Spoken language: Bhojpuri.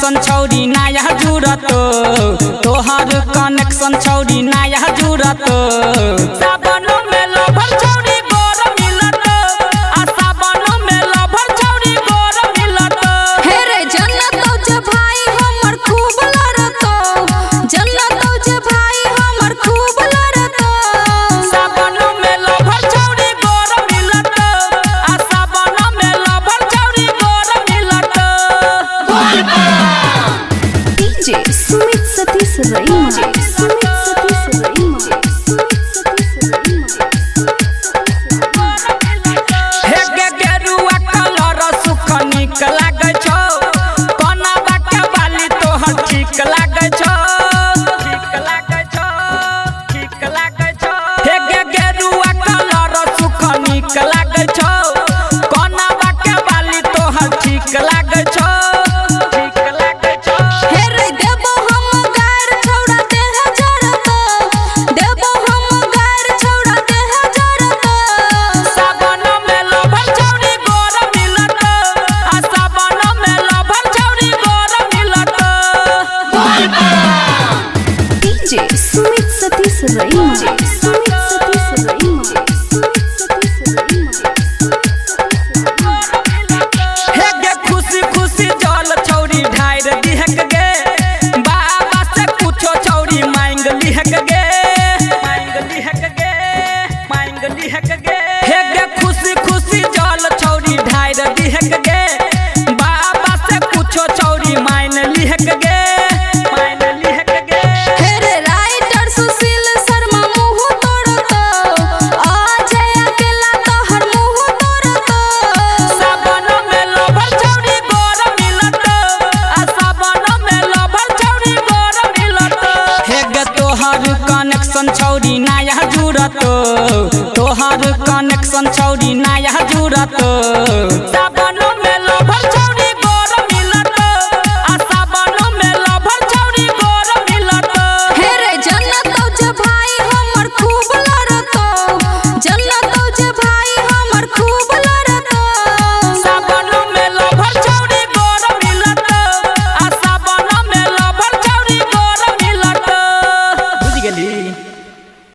कनेक्शन छौरी नया जुड़त तोहर कनेक्शन छौरी नया जुड़त सावन में लभर छौरी गोर मिलत आ सावन में लभर छौरी गोर मिलत हे रे जन्नत जे भाई हमर खूब लड़त जन्नत जे भाई हमर खूब लड़त सावन में लभर छौरी गोर मिलत आ सावन में लभर छौरी गोर मिलत डीजे सुमित सतीश रईमा सुमित सतीश रईमा हे गे गेरुआ कलर सुख निक लागै छौ कनवा के बाली तोहर ठीक लागै छौ ठीक लागै छौ ठीक लागै छौ हे गे गेरुआ कलर सुख निक लागै छौ कनवा के बाली तोहर ठीक लागै छौ ठीक लागै छौ हे रे देबो हम गार छौड़ा देह जरत देबो हम गार छौड़ा देह जरत सावन में लभर छौरी गोर मिलत आ सावन में लभर छौरी गोर मिलत डीजे सुमित सतीश रईमा सुमित सतीश रईमा हे गे खुशी खुशी जल छौरी ढार दिहक गे बाबा से कुछो छौरी मांग लिहक गे मांग लिहक गे मांग लिहक गे हे गे खुशी खुशी जल छौरी ढार दिहक गे बाबा से कुछो छौरी मांग लिहक गे मांग लिहक गे हे रे राइटर सुशील शर्मा मुंह तोड़त अजय अकेला तोहर मुंह तोड़त सावन में लभर छौरी गोर मिलत आ सावन में लभर छौरी गोर मिलत हे गे तोहर कनेक्शन छौरी नया जुड़त तोहर कनेक्शन छौरी नया जुड़त